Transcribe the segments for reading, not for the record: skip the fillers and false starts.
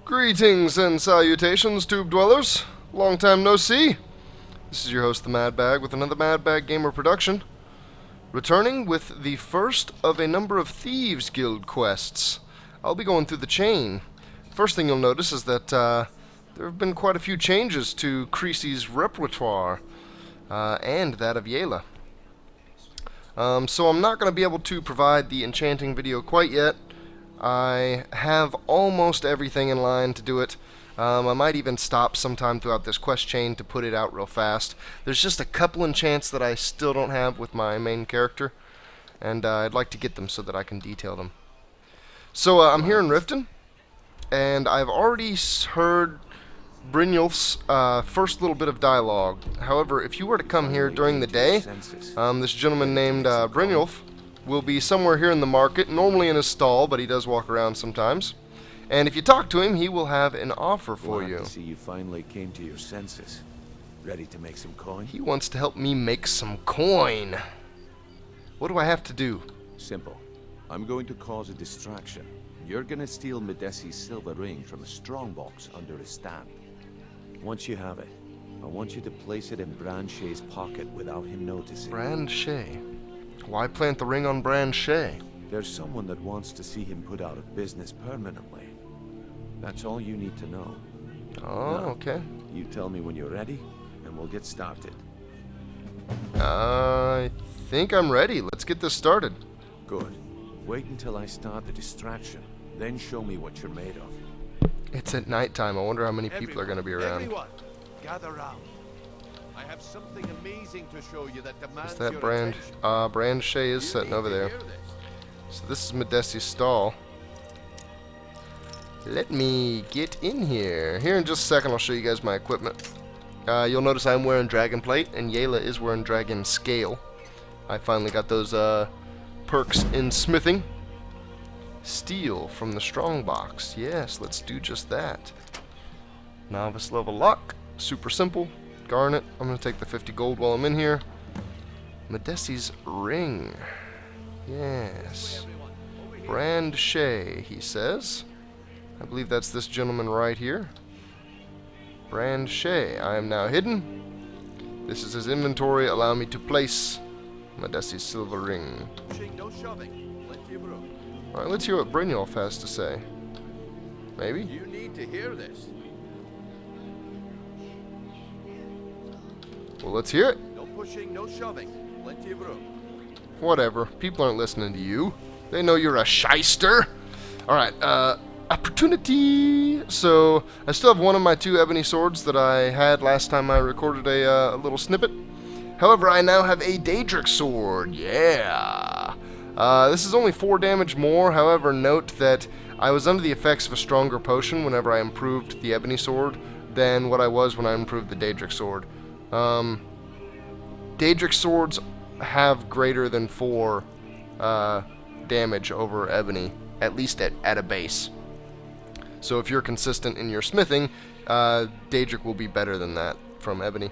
Greetings and salutations, tube dwellers. Long time no see. This is your host, the Mad Bag, with another Mad Bag Gamer production. Returning with the first of a number of Thieves Guild quests. I'll be going through the chain. First thing you'll notice is that there have been quite a few changes to Creasy's repertoire, and that of Yela. So I'm not going to be able to provide the enchanting video quite yet. I have almost everything in line to do it. I might even stop sometime throughout this quest chain to put it out real fast. There's just a couple enchants that I still don't have with my main character, and I'd like to get them so that I can detail them. So I'm here in Riften, and I've already heard Brynjolf's first little bit of dialogue. However, if you were to come here during the day, this gentleman named Brynjolf will be somewhere here in the market, normally in his stall, but he does walk around sometimes. And if you talk to him, he will have an offer for you. To see you finally came to your senses. Ready to make some coin? He wants to help me make some coin. What do I have to do? Simple. I'm going to cause a distraction. You're gonna steal Medesi's silver ring from a strongbox under his stand. Once you have it, I want you to place it in Brynjolf's pocket without him noticing. Brynjolf? Why plant the ring on Brynjolf? There's someone that wants to see him put out of business permanently. That's all you need to know. Oh, now, okay. You tell me when you're ready, and we'll get started. I think I'm ready. Let's get this started. Good. Wait until I start the distraction, then show me what you're made of. It's at nighttime. I wonder how many people are going to be around. Everyone, gather round. I have something amazing to show you that demands Is that your Brand? attention. Brynjolf is sitting over there. So this is Medesi's stall. Let me get in here. Here in just a second, I'll show you guys my equipment. You'll notice I'm wearing Dragon Plate, and Yela is wearing Dragon Scale. I finally got those perks in smithing. Steal from the strongbox. Yes, let's do just that. Novice level lock. Super simple. Garnet. I'm going to take the 50 gold while I'm in here. Medesi's ring. Yes. Brynjolf, he says. I believe that's this gentleman right here. Brynjolf. I am now hidden. This is his inventory. Allow me to place Medesi's silver ring. Alright, let's hear what Brynjolf has to say. Maybe? You need to hear this. Well, let's hear it. No pushing, no shoving. Plenty of room. Whatever. People aren't listening to you. They know you're a shyster. Alright, opportunity. So, I still have one of my two ebony swords that I had last time I recorded a little snippet. However, I now have a Daedric sword. Yeah. This is only 4 damage more. However, note that I was under the effects of a stronger potion whenever I improved the ebony sword than what I was when I improved the Daedric sword. Daedric swords have greater than 4 damage over ebony, at least at a base. So if you're consistent in your smithing, Daedric will be better than that from ebony.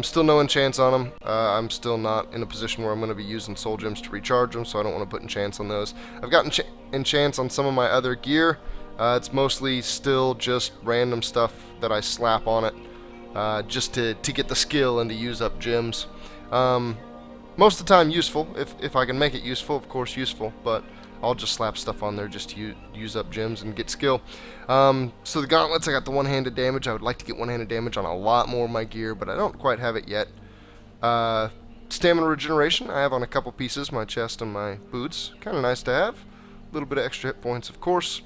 Still no enchants on them. I'm still not in a position where I'm going to be using soul gems to recharge them, so I don't want to put enchants on those. I've got enchants on some of my other gear. It's mostly still just random stuff that I slap on it. Just to get the skill and to use up gems. Most of the time useful, if I can make it useful, of course useful, but I'll just slap stuff on there just to use up gems and get skill. So the gauntlets, I got the one-handed damage. I would like to get one-handed damage on a lot more of my gear, but I don't quite have it yet. Stamina regeneration, I have on a couple pieces, my chest and my boots. Kind of nice to have. A little bit of extra hit points, of course.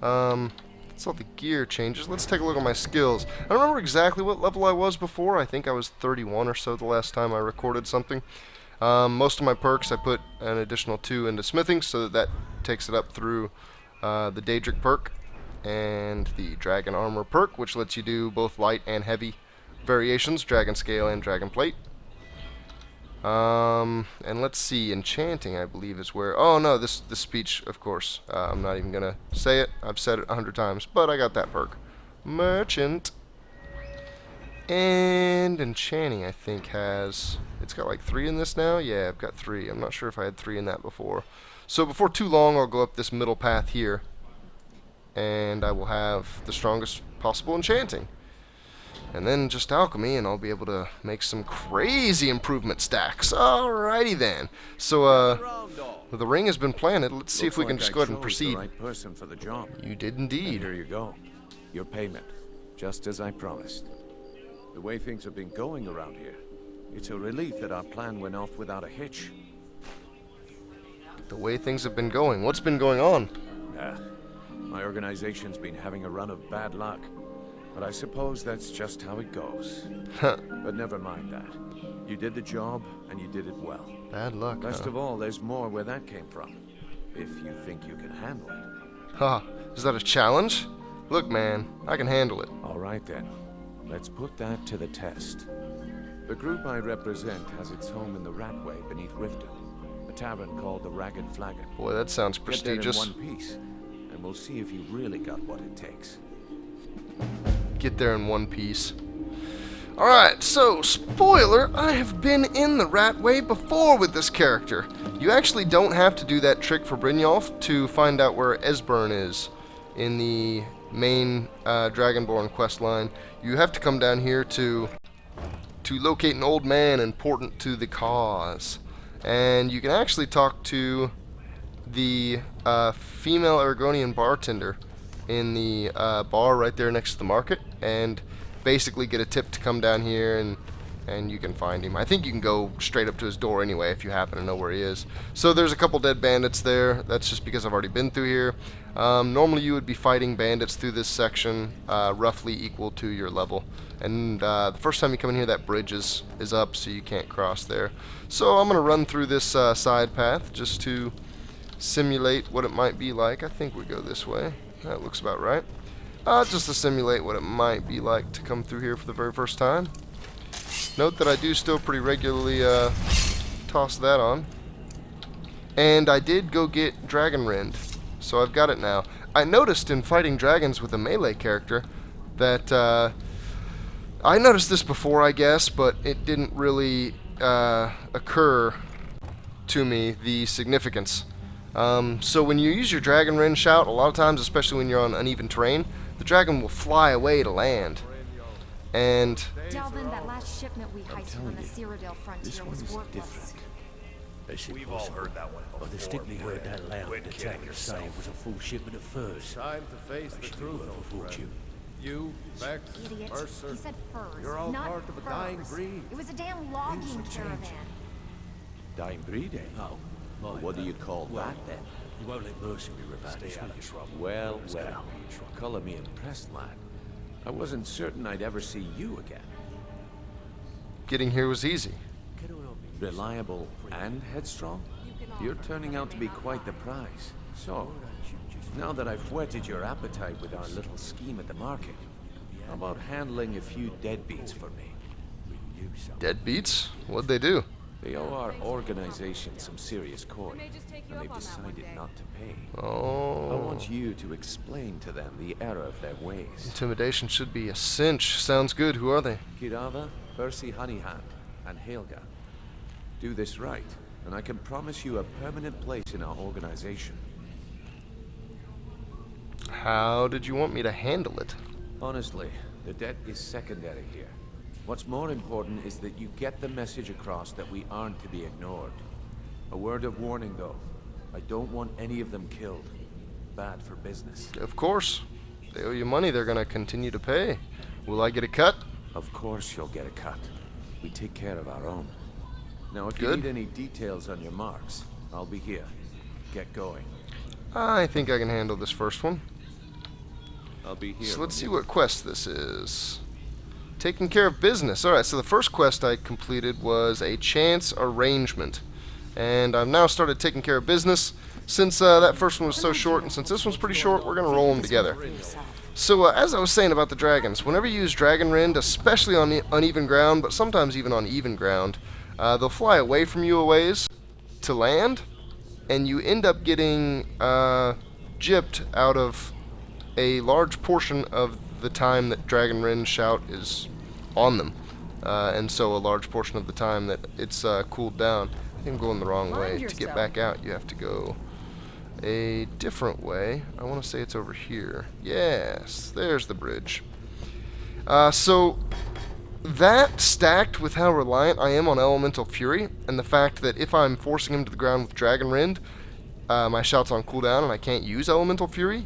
That's all the gear changes. Let's take a look at my skills. I don't remember exactly what level I was before. I think I was 31 or so the last time I recorded something. Most of my perks I put an additional 2 into smithing, so that takes it up through the Daedric perk and the Dragon Armor perk, which lets you do both light and heavy variations, Dragon Scale and Dragon Plate. And let's see, enchanting I believe is where, oh no, this speech, of course, I'm not even gonna say it, I've said it 100 times, but I got that perk. Merchant. And enchanting I think has, it's got like 3 in this now, yeah, I've got 3, I'm not sure if I had 3 in that before. So before too long I'll go up this middle path here, and I will have the strongest possible enchanting. And then just alchemy, and I'll be able to make some crazy improvement stacks. Alrighty then. So, the ring has been planted. Let's see if we can just go ahead and proceed. The right person for the job. You did And indeed. here you go. Your payment. Just as I promised. The way things have been going around here, it's a relief that our plan went off without a hitch. The way things have been going. What's been going on? My organization's been having a run of bad luck. But I suppose that's just how it goes. But never mind that. You did the job, and you did it well. Bad luck, Best of all, there's more where that came from. If you think you can handle it. Huh. Is that a challenge? Look, man, I can handle it. All right then. Let's put that to the test. The group I represent has its home in the Ratway beneath Riften. A tavern called the Ragged Flagon. Boy, that sounds Get prestigious. there in one piece, and we'll see if you really got what it takes. Get there in one piece. Alright, so, spoiler, I have been in the Ratway before with this character. You actually don't have to do that trick for Brynjolf to find out where Esbern is in the main Dragonborn quest line. You have to come down here to locate an old man important to the cause. And you can actually talk to the female Argonian bartender in the bar right there next to the market, and basically get a tip to come down here, and you can find him. I think you can go straight up to his door anyway if you happen to know where he is. So there's a couple dead bandits there. That's just because I've already been through here. Normally you would be fighting bandits through this section roughly equal to your level. And the first time you come in here, that bridge is up, so you can't cross there. So I'm going to run through this side path just to simulate what it might be like. I think we go this way. That looks about right. Just to simulate what it might be like to come through here for the very first time. Note that I do still pretty regularly toss that on. And I did go get Dragon Rend, so I've got it now. I noticed in fighting dragons with a melee character that I noticed this before, I guess, but it didn't really occur to me, the significance. So when you use your Dragon Rend shout, a lot of times, especially when you're on uneven terrain, the dragon will fly away to land. And Delvin, that last shipment we heisted on the Cyrodiil frontier This one was is worthless. different. We've all heard that one before. I distinctly heard that loud Quit killing detective say it was a full shipment of furs. Time to face the Should be truth, worth a old fortune. friend. You, Vex, Idiot. Mercer, He said furs, you're all not part of a furs. dying breed. It was a damn logging caravan. Dying breed, eh? Oh, my What do bad. you call Well, that then? You won't let mercenary repatriate, will you? Well, color me impressed, lad. I wasn't certain I'd ever see you again. getting here was easy. Reliable and headstrong? You're turning out to be quite the prize. So, now that I've whetted your appetite with our little scheme at the market, how about handling a few deadbeats for me? Deadbeats? What'd they do? They owe our organization some serious coin, and they've decided not to pay. I Oh, want you to explain to them the error of their ways. intimidation should be a cinch. Sounds good. Who are they? Kirava, Percy Honeyhand, and Helga. Do this right, and I can promise you a permanent place in our organization. How did you want me to handle it? Honestly, the debt is secondary here. What's more important is that you get the message across that we aren't to be ignored. A word of warning, though. I don't want any of them killed. Bad for business. Of course. They owe you money. They're going to continue to pay. Will I get a cut? Of course you'll get a cut. We take care of our own. Now, if Good. you need any details on your marks, I'll be here. Get going. I think I can handle this first one. I'll be here. So let's see what quest this is. Taking care of business. Alright, so the first quest I completed was a chance arrangement. And I've now started taking care of business. Since that first one was so short, and since this one's pretty short, we're going to roll them together. So as I was saying about the dragons, whenever you use Dragon Rend, especially on uneven ground, but sometimes even on even ground, they'll fly away from you a ways to land, and you end up getting gypped out of a large portion of the time that Dragon Rend shout is on them, and so a large portion of the time that it's cooled down. I think I'm going the wrong way. To get back out, you have to go a different way. I want to say it's over here. Yes, there's the bridge. So that stacked with how reliant I am on Elemental Fury, and the fact that if I'm forcing him to the ground with Dragon Rend, my shout's on cooldown and I can't use Elemental Fury,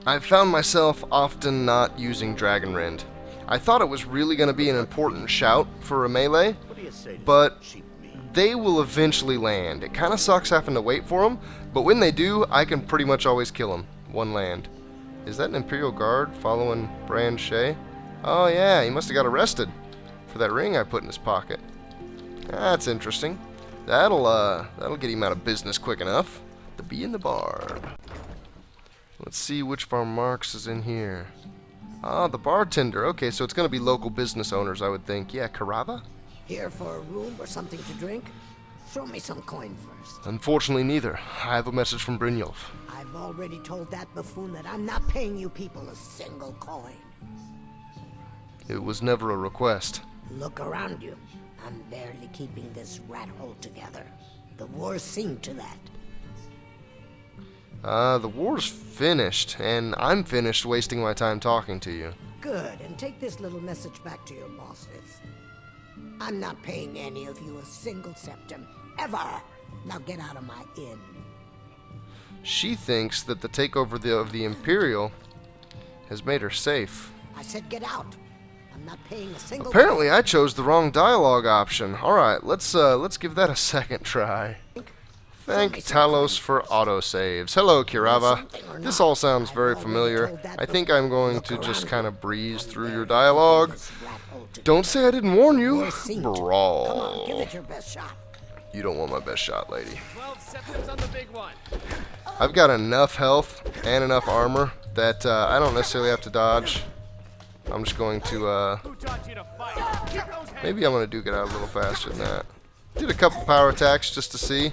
I've found myself often not using Dragon Rend. I thought it was really going to be an important shout for a melee, but they will eventually land. It kind of sucks having to wait for them, but when they do, I can pretty much always kill them. One land. Is that an Imperial Guard following Brand Shay? Oh yeah, he must have got arrested for that ring I put in his pocket. That's interesting. That'll get him out of business quick enough. The bee in the barb. Let's see which of our marks is in here. Ah, the bartender. Okay, so it's going to be local business owners, I would think. Yeah, Carava? Here for a room or something to drink? Throw me some coin first. Unfortunately, neither. I have a message from Brynjolf. I've already told that buffoon that I'm not paying you people a single coin. It was never a request. Look around you. I'm barely keeping this rat hole together. The war's seen to that. The war's finished, and I'm finished wasting my time talking to you. Good, and take this little message back to your bosses. I'm not paying any of you a single septim, ever! Now get out of my inn. She thinks that the takeover of the Imperial has made her safe. I said get out. I'm not paying a single Apparently I chose the wrong dialogue option. Alright, let's give that a second try. Thank Talos for autosaves. Hello, Kirava. This all sounds very familiar. I think I'm going to just kind of breeze through your dialogue. Don't say I didn't warn you. Brawl. Come on, give it your best shot. You don't want my best shot, lady. 12 septims on the big one. I've got enough health and enough armor that I don't necessarily have to dodge. I'm just going to, Who taught you to fight? Keep those hands. maybe I'm going to duke it out a little faster than that. Did a couple power attacks just to see.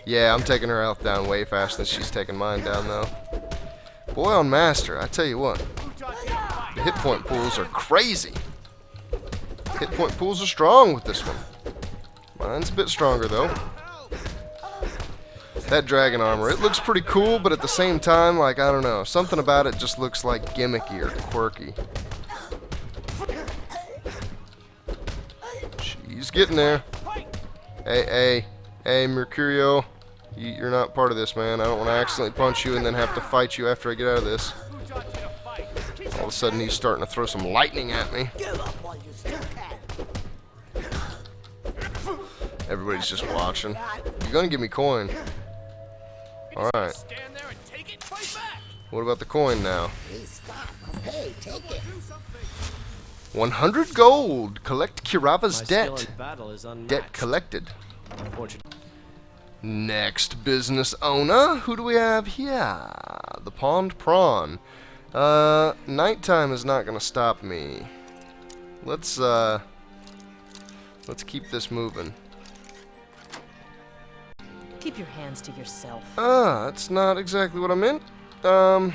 Yeah, I'm taking her health down way faster than she's taking mine down, though. Boy on Master, I tell you what. Who taught you to fight? The hit point pools are crazy. Hit point pools are strong with this one. Mine's a bit stronger, though. That dragon armor, it looks pretty cool, but at the same time, like, I don't know. Something about it just looks like gimmicky or quirky. She's getting there. Hey, Mercurio. You're not part of this, man. I don't want to accidentally punch you and then have to fight you after I get out of this. Who taught you to fight? Keep All of a sudden, he's starting to throw some lightning at me. Give up while you still can. Everybody's just watching. You're gonna give me coin. Alright. stand there and take it. Fight back. What about the coin now? Please stop. Hey, take it. 100 gold. Collect Kirava's My skill debt. in battle is unmatched. Debt collected. Unfortunately. Next business owner. Who do we have here? The Pond Prawn. Nighttime is not gonna stop me. Let's keep this moving. Keep your hands to yourself. That's not exactly what I meant. So,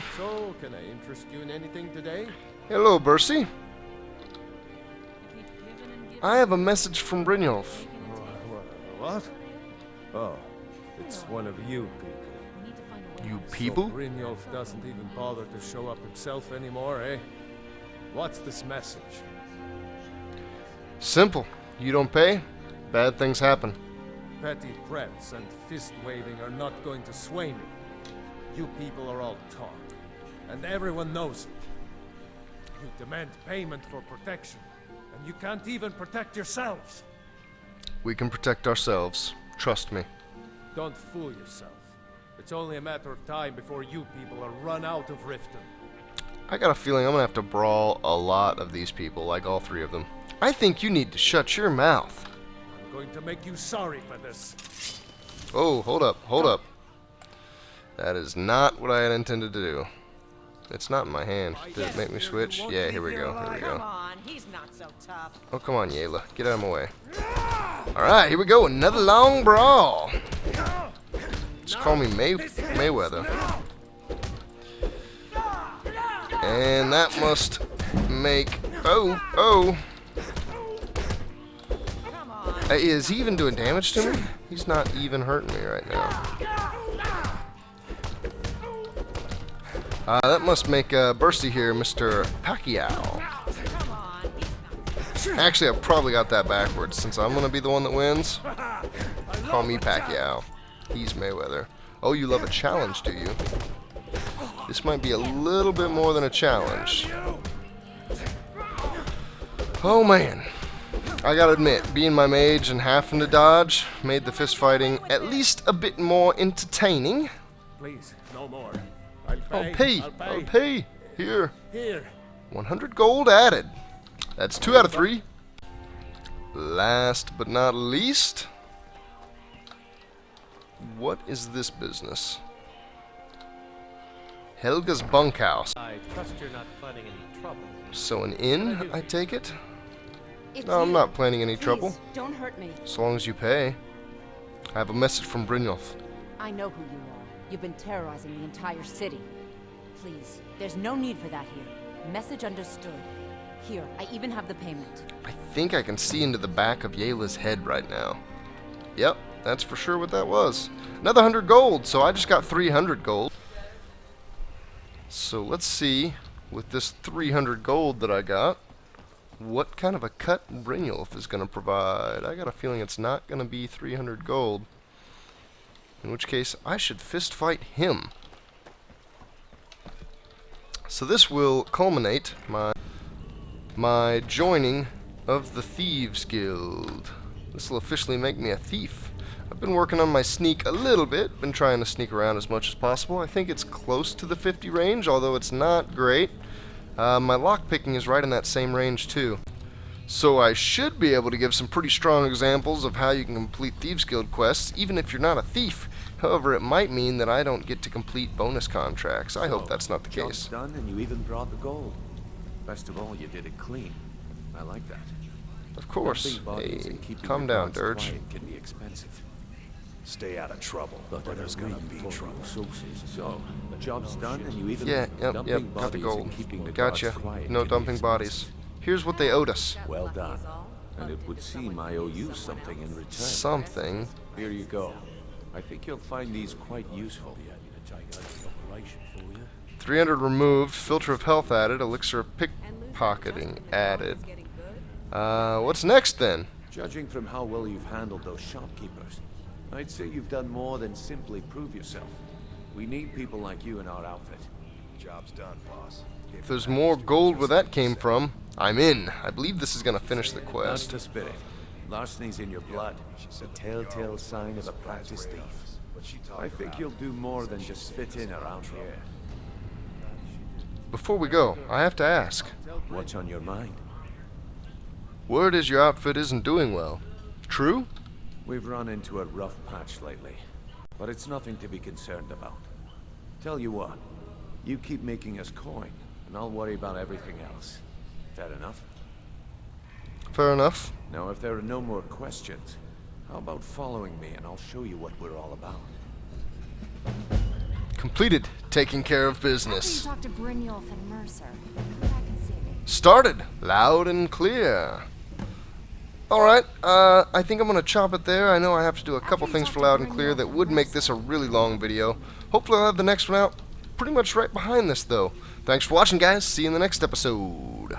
can I interest you in anything today? Hello, Bercy. I have a message from Brynjolf. What? Oh, it's one of you people. You people? So Brynjolf doesn't even bother to show up himself anymore, eh? What's this message? Simple. You don't pay, bad things happen. Petty threats and fist-waving are not going to sway me. You people are all talk, and everyone knows it. You demand payment for protection, and you can't even protect yourselves. We can protect ourselves. Trust me. Don't fool yourself. It's only a matter of time before you people are run out of Riften. I got a feeling I'm gonna have to brawl a lot of these people, like all three of them. I think you need to shut your mouth. I'm going to make you sorry for this. Oh, hold up. That is not what I had intended to do. It's not in my hand. Did it make me switch? Yeah, here we go. Come on, he's not so tough. Oh, come on, Yayla. Get out of my way. Alright, here we go. Another long brawl. Just call me Mayweather. And that must make... Oh. Is he even doing damage to me? He's not even hurting me right now. That must make Bursty here, Mr. Pacquiao. Come on, he's not. Actually, I probably got that backwards, since I'm gonna be the one that wins. Call me Pacquiao. He's Mayweather. Oh, you love a challenge, do you? This might be a little bit more than a challenge. Oh man. I gotta admit, being my mage and having to dodge made the fist fighting at least a bit more entertaining. Please, no more. I'll I'll pay. pay. I'll pay. Here. Here. 100 gold added. That's 2 out of 3. Last but not least, what is this business? Helga's bunkhouse. I trust you're not planning any trouble. So an inn, I take it? It's No, I'm you. not planning any Please, trouble. don't hurt me. As long as you pay. I have a message from Brynjolf. I know who you are. You've been terrorizing the entire city. Please, there's no need for that here. Message understood. Here, I even have the payment. I think I can see into the back of Yela's head right now. Yep, that's for sure what that was. Another 100 gold, so I just got 300 gold. So let's see, with this 300 gold that I got, what kind of a cut Brynjolf is going to provide. I got a feeling it's not going to be 300 gold. In which case, I should fist fight him. So this will culminate my joining of the Thieves Guild. This will officially make me a thief. I've been working on my sneak a little bit, been trying to sneak around as much as possible. I think it's close to the 50 range, although it's not great. My lockpicking is right in that same range too. So I should be able to give some pretty strong examples of how you can complete Thieves Guild quests, even if you're not a thief. However, it might mean that I don't get to complete bonus contracts. I hope that's not the Job's case. done, and you even brought the gold. Best of all, you did it clean. I like that. Of course. Dumping bodies Hey, and keeping calm your down, guards Dirge. quiet can be expensive. Stay out of trouble, But or there's gonna be trouble. So, job's done, and you even Yeah, yep, dumping got the bodies gold. and keeping the Gotcha. guards quiet No can be dumping bodies. expensive. Here's what they owed us. Well done. And it would seem I owe you something in return. Something. Here you go. I think you'll find these quite useful. Be happy to take over the operation for you. 300 removed, filter of health added, elixir of pickpocketing added. What's next then? Judging from how well you've handled those shopkeepers, I'd say you've done more than simply prove yourself. We need people like you in our outfit. Job's done, boss. If there's more gold where that came from, I'm in. I believe this is going to finish the That's quest. the spirit. Larceny's in your blood. A telltale sign of a practiced thief. I think you'll do more than just fit in around here. Before we go, I have to ask. What's on your mind? Word is your outfit isn't doing well. True? We've run into a rough patch lately, but it's nothing to be concerned about. Tell you what, you keep making us coin, and I'll worry about everything else. Fair enough? Fair enough. Now, if there are no more questions, how about following me and I'll show you what we're all about? Completed. Taking care of After you business. talk to Brynjolf and Mercer, come back and see me. Started. Loud and clear. Alright, I think I'm going to chop it there. I know I have to do a couple things for Loud and Clear that would make this a really long video. Hopefully I'll have the next one out pretty much right behind this, though. Thanks for watching, guys. See you in the next episode.